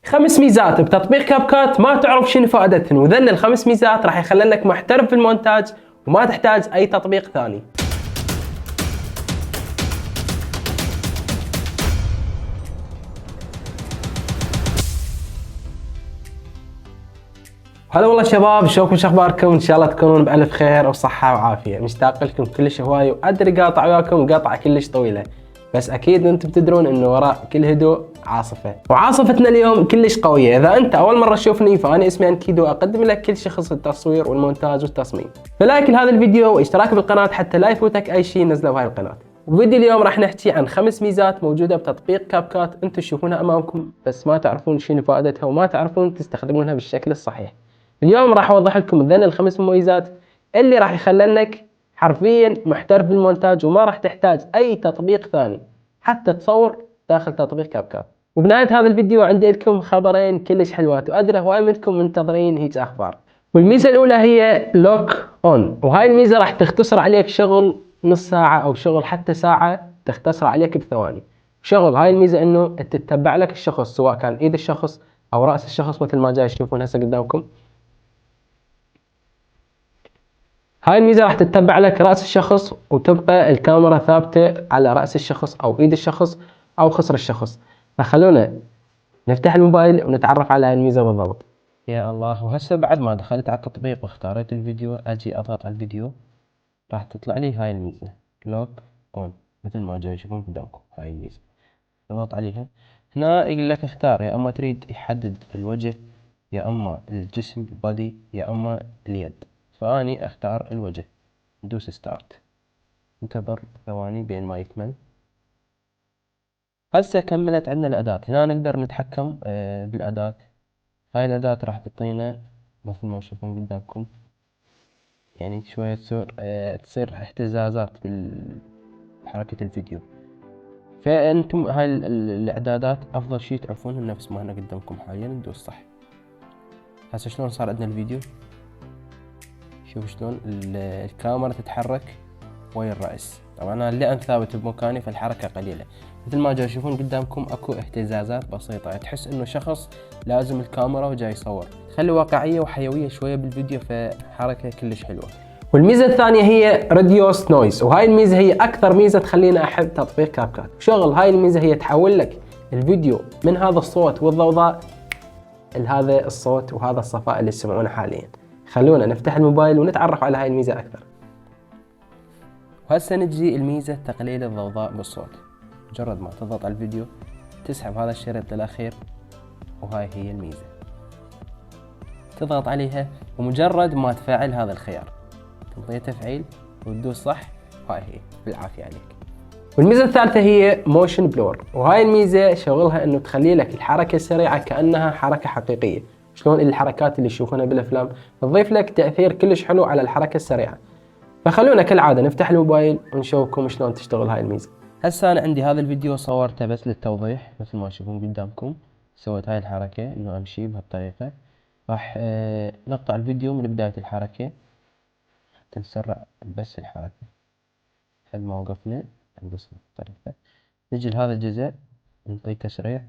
5 ميزات بتطبيق كاب كات ما تعرف شنو فائدتهن، وذن ال5 ميزات راح يخلنك محترف في المونتاج وما تحتاج اي تطبيق ثاني. هلا والله شباب، شلونكم؟ شو اخباركم؟ ان شاء الله تكونون بالف خير وصحه وعافيه. مشتاق لكم كلش هواي، وادري قاطع وياكم قطعه كلش طويله، بس اكيد انتم تدرون انه وراء كل هدوء عاصفه، وعاصفتنا اليوم كلش قويه. اذا انت اول مره تشوفني فانا اسمي انكيدو، اقدم لك كل شيء يخص التصوير والمونتاج والتصميم. فلايك لهذا الفيديو واشتراك بالقناه حتى لا يفوتك اي شيء نزله بهاي القناه. وفيديو اليوم راح نحكي عن 5 ميزات موجوده بتطبيق كاب كات انتم تشوفونها امامكم، بس ما تعرفون شنو فائدتها وما تعرفون تستخدمونها بالشكل الصحيح. اليوم راح اوضح لكم ذن ال5 مميزات اللي راح يخلنك حرفيا محترف بالمونتاج، وما راح تحتاج اي تطبيق ثاني حتى تصور داخل تطبيق كاب كات. وبنهاية هذا الفيديو عندي لكم خبرين كلش حلوات، وادري هواي منكم منتظرين هيك اخبار. والميزة الاولى هي لوك اون، وهاي الميزة راح تختصر عليك شغل نص ساعة او شغل حتى ساعة تختصر عليك بثواني. شغل هاي الميزة انه تتبع لك الشخص، سواء كان ايد الشخص او راس الشخص مثل ما جاي تشوفون هسه قدامكم. هاي الميزة راح تتبع لك رأس الشخص، وتبقى الكاميرا ثابتة على رأس الشخص أو إيد الشخص أو خصر الشخص. فخلونا نفتح الموبايل ونتعرف على هاي الميزة بالضبط. يا الله. وهسه بعد ما دخلت على التطبيق واختاريت الفيديو، اجي اضغط على الفيديو راح تطلع لي هاي الميزة لوك اون مثل ما جاي تشوفون قدامكم. هاي الميزة اضغط عليها. هنا يقول لك اختار، يا اما تريد يحدد الوجه، يا اما الجسم البادي، يا اما اليد. فاني اختار الوجه. ندوس ستارت، انتظر ثواني بين ما يكمل. هسه كملت عندنا الأداة. هنا نقدر نتحكم بالأداة. هاي الأداة راح تعطينا مثل ما تشوفون قدامكم، يعني شوية تصير اهتزازات بحركة الفيديو. فأنتم هاي الإعدادات أفضل شي تعرفونها نفس ما هنا قدامكم حاليا. ندوس صح. هسه شلون صار عندنا الفيديو، شوف شلون الكاميرا تتحرك ويا الرأس. طبعا أنا لأن ثابت بمكاني فالحركة قليلة. مثل ما جاي تشوفون قدامكم اكو اهتزازات بسيطة، تحس انه شخص لازم الكاميرا وجاي يصور. خلي واقعية وحيوية شوية بالفيديو، فحركة كلش حلوة. والميزة الثانية هي ريديوس نويز، وهاي الميزة هي أكثر ميزة تخلينا أحب تطبيق كاب كات. شغل هاي الميزة هي تحول لك الفيديو من هذا الصوت والضوضاء لهذا الصوت وهذا الصفاء اللي تسمعونه حاليا. خلونا نفتح الموبايل ونتعرف على هاي الميزة أكثر. وهسه نجي الميزة تقليل الضوضاء بالصوت. مجرد ما تضغط على الفيديو تسحب هذا الشريط للأخير، وهاي هي الميزة. تضغط عليها ومجرد ما تفعل هذا الخيار تنطيه تفعيل وتدوس صح، وهاي هي بالعافية عليك. والميزة الثالثة هي موشن بلور، وهاي الميزة شغلها انه تخلي لك الحركة السريعة كأنها حركة حقيقية. شلون الحركات اللي تشوفونها بالافلام تضيف لك تأثير كلش حلو على الحركة السريعة. فخلونا كالعادة نفتح الموبايل ونشوفكم شلون تشتغل هاي الميزة. هسه انا عندي هذا الفيديو صورته بس للتوضيح. مثل ما تشوفون قدامكم سويت هاي الحركة انه امشي بهالطريقة. راح نقطع الفيديو من بداية الحركة حتى نسرع بس الحركة. لحد ما وقفنا ندوس بالطريقة. نجي لهذا الجزء نعطيه تسريع،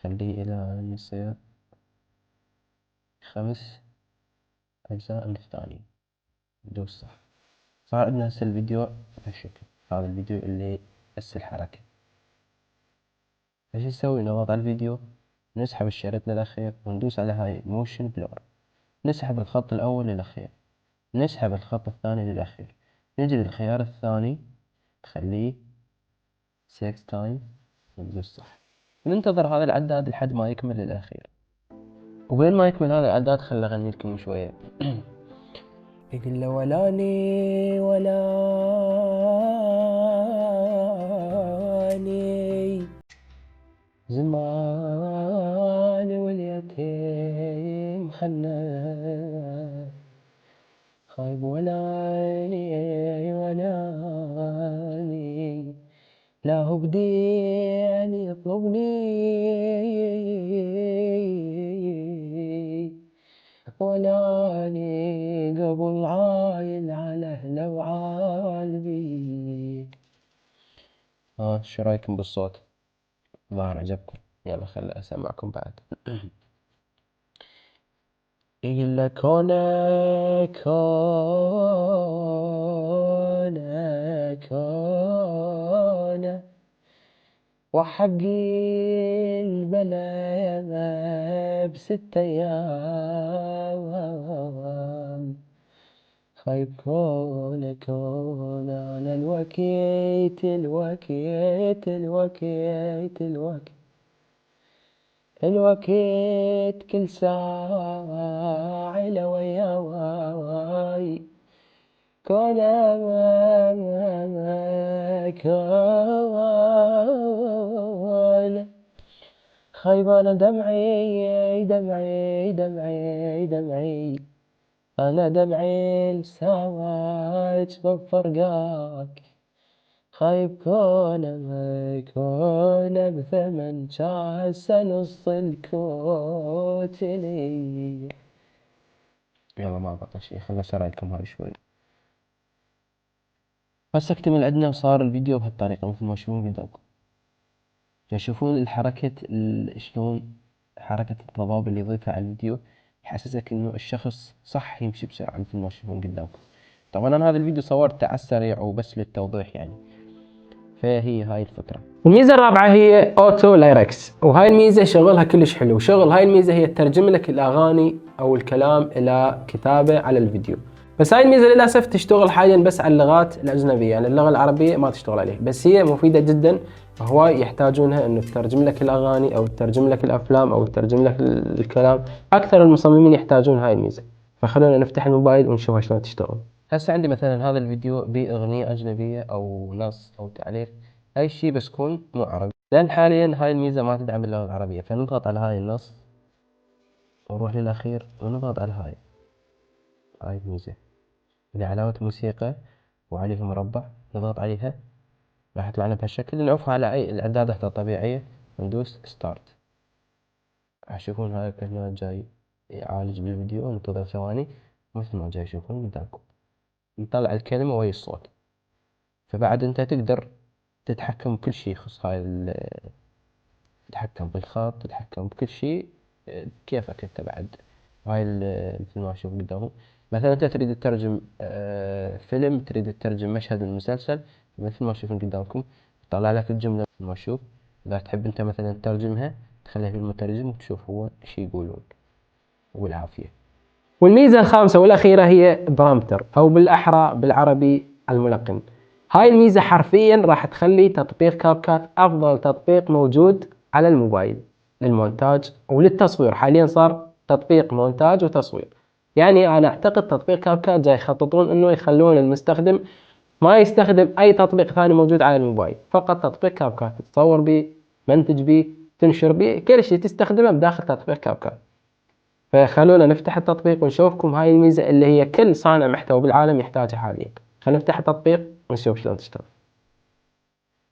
خليه الى ان يصير 5 اجزاء من الثانية. ندوس صح. صار عندنا هسه الفيديو بهالشكل. هذا الفيديو اللي بس الحركة. ايش نسوي؟ نضغط على الفيديو، نسحب الشريط للأخير وندوس على هاي موشن بلور. نسحب الخط الأول للأخير، نسحب الخط الثاني للأخير. نجي للخيار الثاني نخليه 6 تايم وندوس صح. وننتظر هذا العداد لحد ما يكمل للأخير. وبين ما يكمل هذا العداد خلي أغني لكم شوية. يقول له ولاني ولاني زمان واليتيم حنان، خايب ولاني ولاني لا هو بدين يطلبني، ولاني قبل عايل على اهله وعالبي. شو رايكم بالصوت؟ ظاهر عجبكم. يلا خل أسمعكم بعد. يقول لك أنا كان وحقي البلايا ب6 أيام، خيب كون أنا الوكيت كل ساعة لو وياي كون كون خيب أنا دمعي أنا دمعي لساعات بفرقاك، خايب كون بثمن كاسة نص الكوت لي. يلا ما بقى شي، خلنا أسرعلكم هاي شوي. هسه اكتمل عندنا وصار الفيديو بهالطريقة مثل ما تشوفون قدامكم. تشوفون الحركة شلون حركة الضباب اللي يضيفها على الفيديو يحسسك انه الشخص صح يمشي بسرعة مثل ما تشوفون قدامكم. طبعا انا هذا الفيديو صورته على السريع وبس للتوضيح يعني، فهي هاي الفكرة. الميزة الرابعة هي اوتو لايركس، وهاي الميزة شغلها كلش حلو. شغل هاي الميزة هي تترجم لك الاغاني او الكلام الى كتابة على الفيديو. بس هاي الميزة للاسف تشتغل حاليا بس على اللغات الاجنبية، يعني اللغة العربية ما تشتغل عليه، بس هي مفيدة جدا. هواي يحتاجونها انه تترجم لك الاغاني او تترجم لك الافلام او تترجم لك الكلام. اكثر المصممين يحتاجون هاي الميزة. فخلونا نفتح الموبايل ونشوفها شلون تشتغل. هسه عندي مثلا هذا الفيديو بأغنية أجنبية أو نص أو تعليق أي شيء بس يكون مو عربي، لأن حاليا هاي الميزة ما تدعم اللغة العربية، فنضغط على هاي النص ونروح للأخير ونضغط على هاي الميزة اللي علامة موسيقى وعليها مربع، نضغط عليها راح يطلع لنا بهالشكل. نعوفها على أي الإعدادات الطبيعية وندوس ستارت. راح تشوفون هاي الكلمات جاي يعالج بالفيديو، ننتظر ثواني مثل ما جاي تشوفون قدامكم، نطلع الكلمة ويا الصوت. فبعد أنت تقدر تتحكم بكل شيء يخص تتحكم بالخط، تتحكم بكل شيء كيفك أنت بعد. هاي مثل ما تشوف قدامهم، مثلا أنت تريد تترجم فيلم، تريد تترجم مشهد من مسلسل، مثل ما تشوفون قدامكم طلع لك الجملة مثل ما تشوف. إذا تحب أنت مثلا تترجمها تخليها في المترجم وتشوف هو إيش يقولون والعافية. والميزة الخامسة والأخيرة هي برامتر، أو بالأحرى بالعربي الملقن. هاي الميزة حرفيا راح تخلي تطبيق كاب كات أفضل تطبيق موجود على الموبايل للمونتاج وللتصوير. حاليا صار تطبيق مونتاج وتصوير. يعني أنا أعتقد تطبيق كاب كات جاي يخططون إنه يخلون المستخدم ما يستخدم أي تطبيق ثاني موجود على الموبايل، فقط تطبيق كاب كات تصور به، منتج به، تنشر به، كل شيء تستخدمه بداخل تطبيق كاب كات. فخلونا نفتح التطبيق ونشوفكم هاي الميزة اللي هي كل صانع محتوى بالعالم يحتاجها حاليا. خلينا نفتح التطبيق ونشوف شلون تشتغل.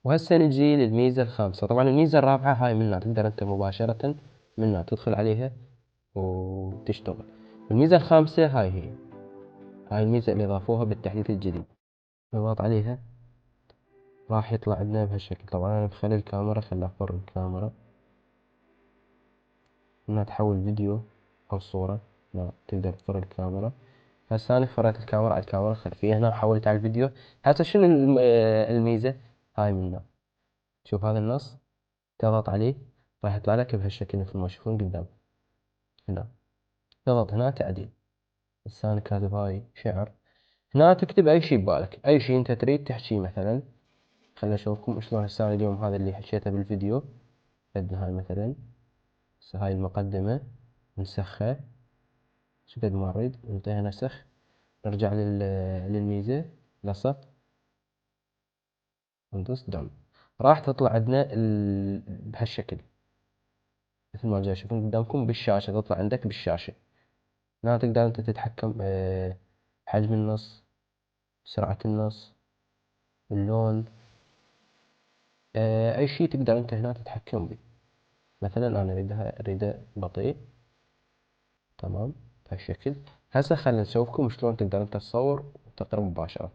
وهسه نجي للميزة الخامسة. طبعا الميزة الرابعة هاي منها تقدر أنت مباشرة منها تدخل عليها وتشتغل. الميزة الخامسة هاي الميزة اللي ضافوها بالتحديث الجديد، نضغط عليها راح يطلع عندنا بهالشكل. طبعا أنا بخلي الكاميرا، خلي أفر الكاميرا إنها تحول فيديو أو صورة. لا تقدر تفر الكاميرا. هسه أنا فريت الكاميرا على الكاميرا الخلفية، هنا حولت على الفيديو. هسه شنو الميزة هاي منها؟ شوف هذا النص تضغط عليه راح يطلع لك بهالشكل مثل ما تشوفون قدام. هنا تضغط هنا تعديل. هسه أنا كاتب هاي شعر، هنا تكتب أي شي ببالك، أي شي أنت تريد تحكيه. مثلا خليني أشوفكم شلون هسه اليوم هذا اللي حكيته بالفيديو. عندنا هاي مثلا، هسه هاي المقدمة نسخها شقد ما نريد، نعطيها نسخ. نرجع للميزة لصق، ندوس دم، راح تطلع عندنا بهالشكل مثل ما جاي تشوفون قدامكم بالشاشة. تطلع عندك بالشاشة هنا تقدر انت تتحكم حجم النص، سرعة النص، اللون، اي شي تقدر انت هنا تتحكم به. مثلا انا اريده بطيء، تمام بهالشكل. هسه خلينا نشوفكم شلون تقدر انت تصور وتقرا مباشرة.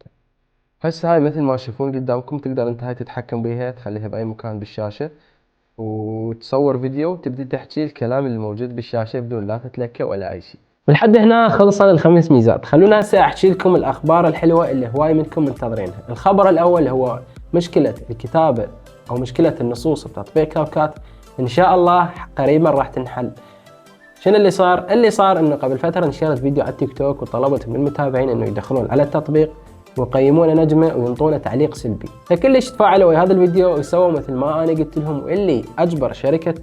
هسه هاي مثل ما تشوفون قدامكم تقدر انت هاي تتحكم بيها، تخليها بأي مكان بالشاشة. وتصور فيديو وتبدأ تحكي الكلام اللي موجود بالشاشة بدون لا تتلكى ولا أي شيء. ولحد هنا خلصنا الخمس ميزات. خلونا هسه احكي لكم الاخبار الحلوه اللي هواي منكم منتظرينها. الخبر الاول هو مشكله الكتابه او مشكله النصوص بتطبيق كاب كات ان شاء الله قريبا راح تنحل. شنو اللي صار؟ اللي صار انه قبل فتره نشرت فيديو على التيك توك وطلبت من المتابعين انه يدخلون على التطبيق ويقيمون نجمه وينطونه تعليق سلبي، فكلش تفاعلوا ويا هذا الفيديو وسووا مثل ما انا قلت لهم، واللي اجبر شركه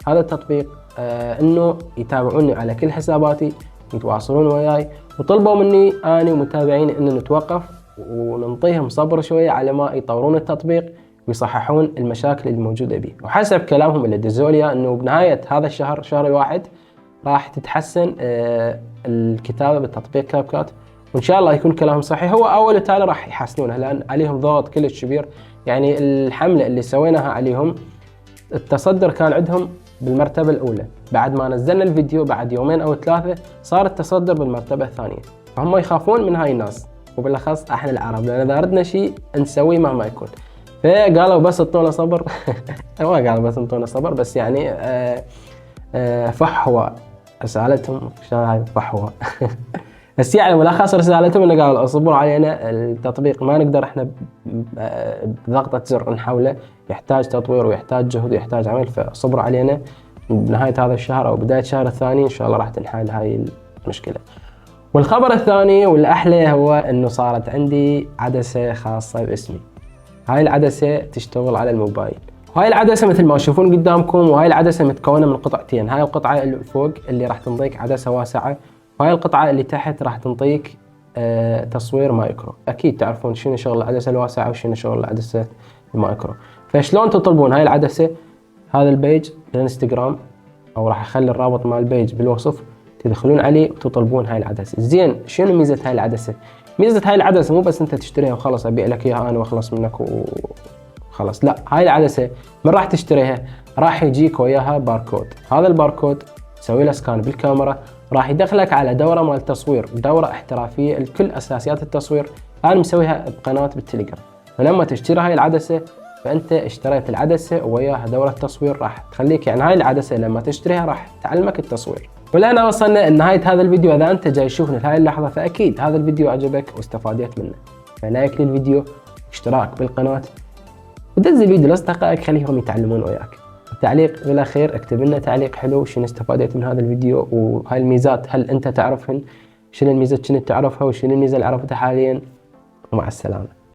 هذا التطبيق انه يتابعوني على كل حساباتي ويتواصلون وياي، وطلبوا مني انا ومتابعين ان نتوقف وننطيهم صبر شويه على ما يطورون التطبيق ويصححون المشاكل الموجوده به. وحسب كلامهم اللي دزوليا انه بنهايه هذا الشهر شهر الواحد راح تتحسن الكتابه بالتطبيق كاب كات، وان شاء الله يكون كلامهم صحيح. هو اول وتالي راح يحسنونها لان عليهم ضغط كلش كبير. يعني الحمله اللي سويناها عليهم التصدر كان عندهم بالمرتبة الأولى، بعد ما نزلنا الفيديو بعد يومين أو ثلاثة صار التصدر بالمرتبة الثانية، فهم يخافون من هاي الناس وبالأخص احنا العرب، لأن إذا أردنا شيء نسويه مهما يكون. فقالوا بس انطونا صبر ما قالوا بس انطونا صبر، بس يعني فحوى رسالتهم. شلون هاي فحوى بس يعني ملخص رسالتهم انه قالوا اصبروا علينا، التطبيق ما نقدر احنا بضغطة زر نحوله، يحتاج تطوير ويحتاج جهد ويحتاج عمل، فصبروا علينا بنهاية هذا الشهر او بداية الشهر الثاني ان شاء الله راح تنحل هاي المشكلة. والخبر الثاني والاحلى هو انه صارت عندي عدسة خاصة باسمي. هاي العدسة تشتغل على الموبايل، وهاي العدسة مثل ما تشوفون قدامكم، وهاي العدسة متكونة من قطعتين. هاي القطعة اللي فوق اللي راح تنطيك عدسة واسعة، وهاي القطعة اللي تحت راح تنطيك تصوير مايكرو. اكيد تعرفون شنو شغل العدسة الواسعة وشنو شغل العدسة المايكرو. فشلون تطلبون هاي العدسة؟ هذا البيج الانستغرام او راح اخلي الرابط مال البيج بالوصف، تدخلون عليه وتطلبون هاي العدسة. زين شنو ميزة هاي العدسة؟ ميزة هاي العدسة مو بس انت تشتريها وخلص ابيع لك اياها انا واخلص منك وخلاص، لا، هاي العدسة من راح تشتريها راح يجيك وياها باركود. هذا الباركود تسوي له سكان بالكاميرا راح يدخلك على دورة مال تصوير، دورة احترافية لكل اساسيات التصوير. انا مسويها بقناة بالتليجرام، فلما تشتري هاي العدسة فانت اشتريت العدسة وياها دورة تصوير راح تخليك، يعني هاي العدسة لما تشتريها راح تعلمك التصوير. ولهنا وصلنا لنهاية هذا الفيديو. اذا انت جاي تشوفني في هاي اللحظة فاكيد هذا الفيديو عجبك واستفادت منه، فلايك للفيديو واشتراك بالقناة ودز الفيديو لاصدقائك خليهم يتعلمون وياك. التعليق بالاخير اكتب لنا تعليق حلو شنو استفادت من هذا الفيديو، وهاي الميزات هل انت تعرفهن؟ شنو الميزات كنت تعرفها وشنو الميزة اللي عرفتها حاليا؟ ومع السلامة.